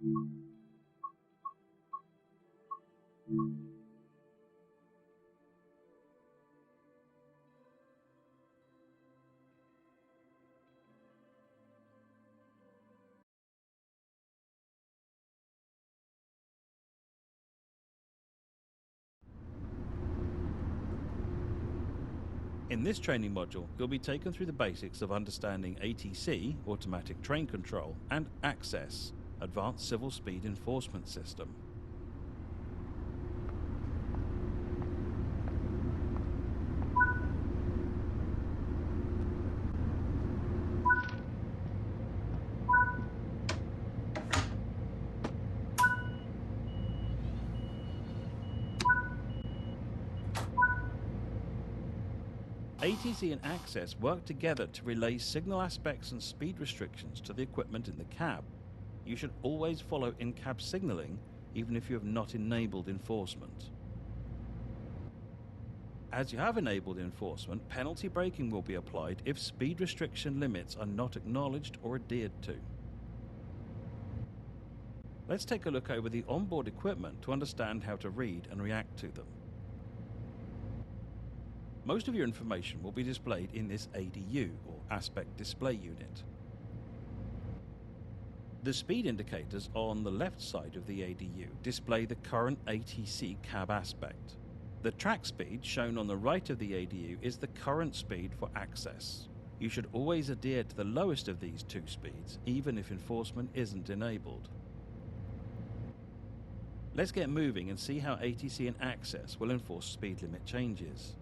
In this training module, you'll be taken through the basics of understanding ATC, Automatic Train Control, and ACSES, Advanced Civil Speed Enforcement System. ATC and ACSES work together to relay signal aspects and speed restrictions to the equipment in the cab. You should always follow in-cab signaling, even if you have not enabled enforcement. As you have enabled enforcement, penalty braking will be applied if speed restriction limits are not acknowledged or adhered to. Let's take a look over the onboard equipment to understand how to read and react to them. Most of your information will be displayed in this ADU, or Aspect Display Unit. The speed indicators on the left side of the ADU display the current ATC cab aspect. The track speed shown on the right of the ADU is the current speed for ACSES. You should always adhere to the lowest of these two speeds, even if enforcement isn't enabled. Let's get moving and see how ATC and ACSES will enforce speed limit changes.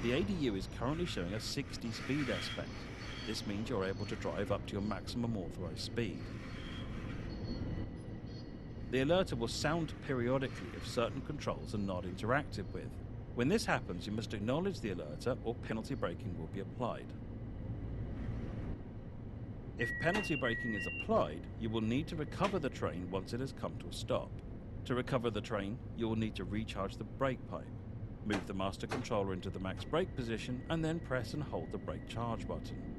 The ADU is currently showing a 60 speed aspect. This means you're able to drive up to your maximum authorized speed. The alerter will sound periodically if certain controls are not interacted with. When this happens, you must acknowledge the alerter or penalty braking will be applied. If penalty braking is applied, you will need to recover the train once it has come to a stop. To recover the train, you will need to recharge the brake pipe. Move the master controller into the max brake position and then press and hold the brake charge button.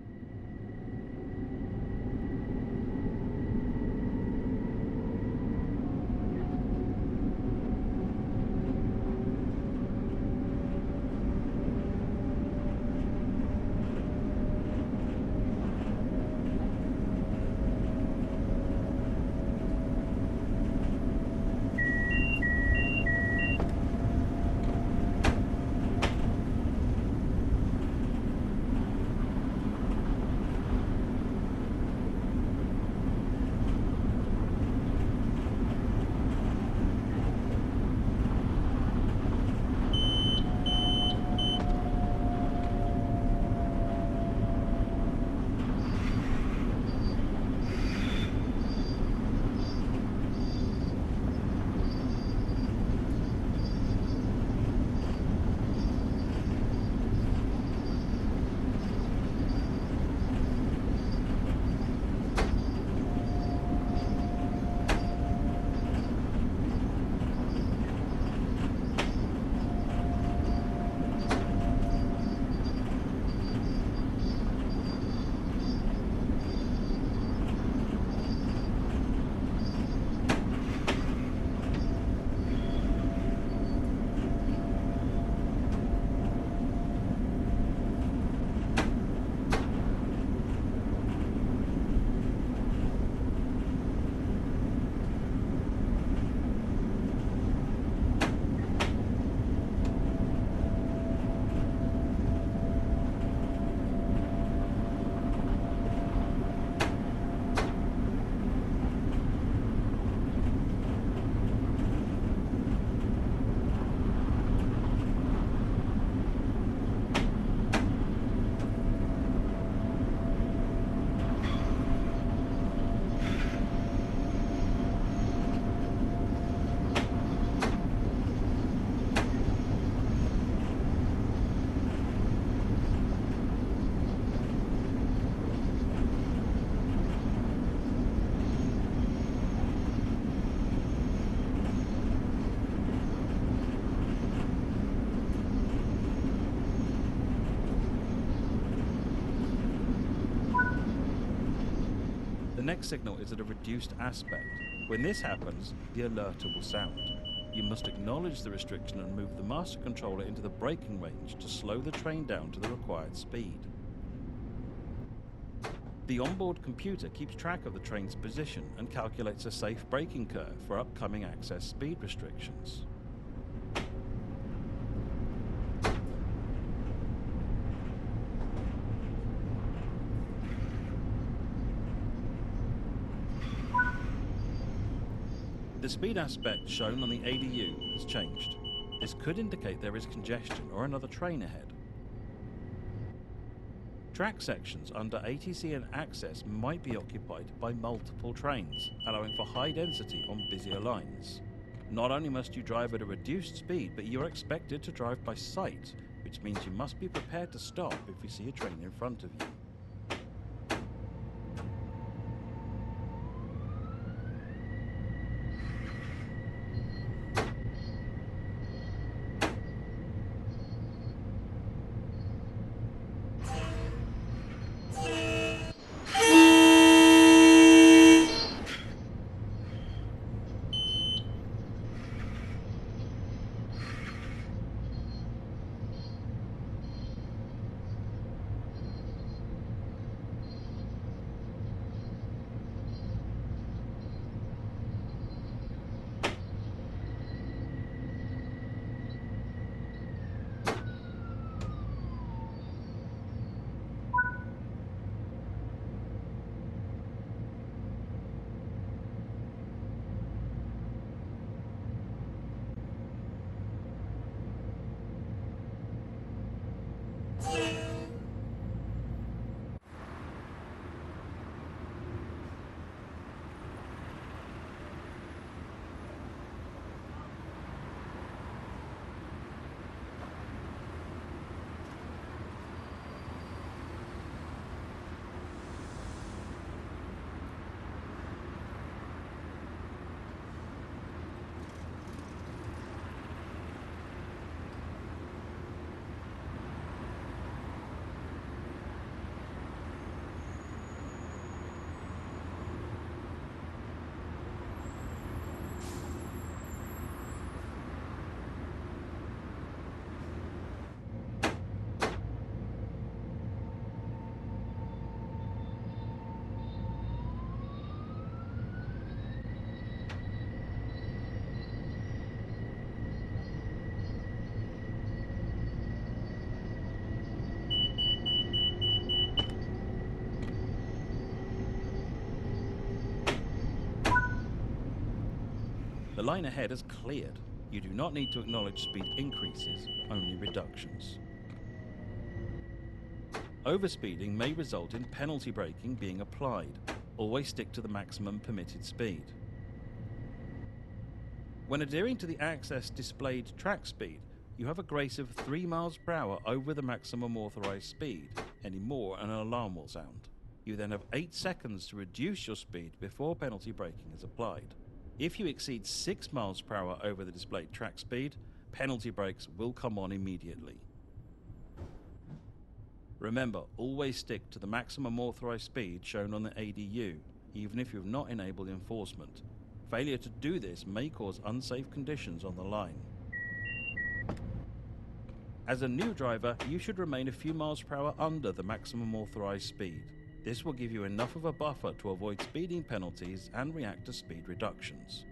next signal is at a reduced aspect. When this happens, the alerter will sound. You must acknowledge the restriction and move the master controller into the braking range to slow the train down to the required speed. The onboard computer keeps track of the train's position and calculates a safe braking curve for upcoming access speed restrictions. The speed aspect shown on the ADU has changed. This could indicate there is congestion or another train ahead. Track sections under ATC and ACSES might be occupied by multiple trains, allowing for high density on busier lines. Not only must you drive at a reduced speed, but you are expected to drive by sight, which means you must be prepared to stop if you see a train in front of you. The line ahead has cleared. You do not need to acknowledge speed increases, only reductions. Overspeeding may result in penalty braking being applied. Always stick to the maximum permitted speed. When adhering to the ACSES displayed track speed, you have a grace of 3 miles per hour over the maximum authorized speed. Any more and an alarm will sound. You then have 8 seconds to reduce your speed before penalty braking is applied. If you exceed 6 miles per hour over the displayed track speed, penalty brakes will come on immediately. Remember, always stick to the maximum authorized speed shown on the ADU, even if you have not enabled enforcement. Failure to do this may cause unsafe conditions on the line. As a new driver, you should remain a few miles per hour under the maximum authorized speed. This will give you enough of a buffer to avoid speeding penalties and react to speed reductions.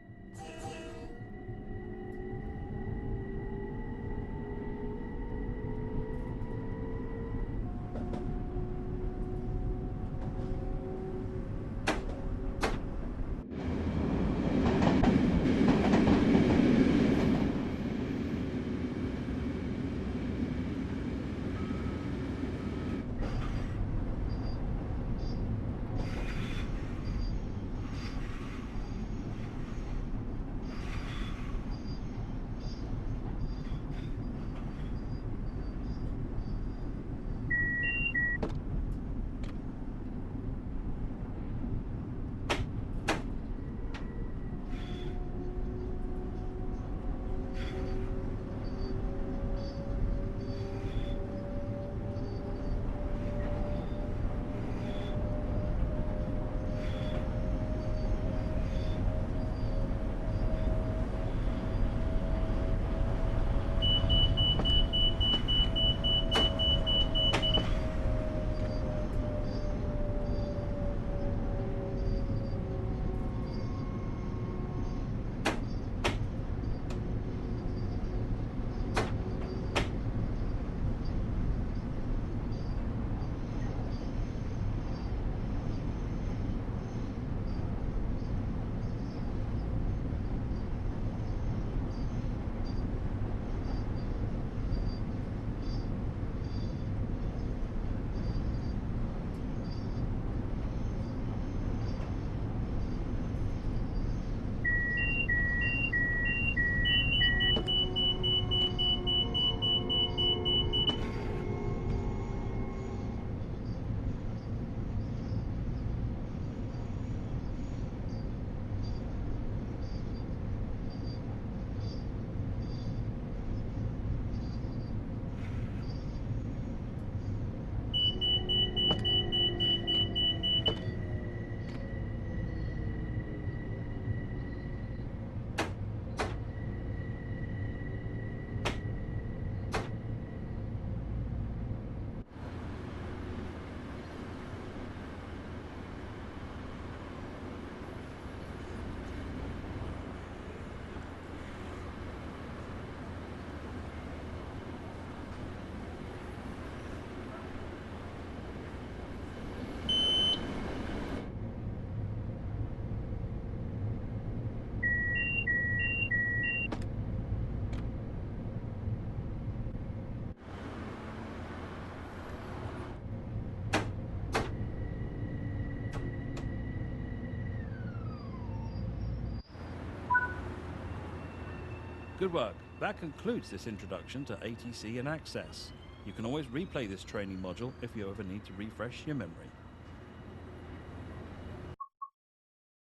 Good work. That concludes this introduction to ATC and ACSES. You can always replay this training module if you ever need to refresh your memory.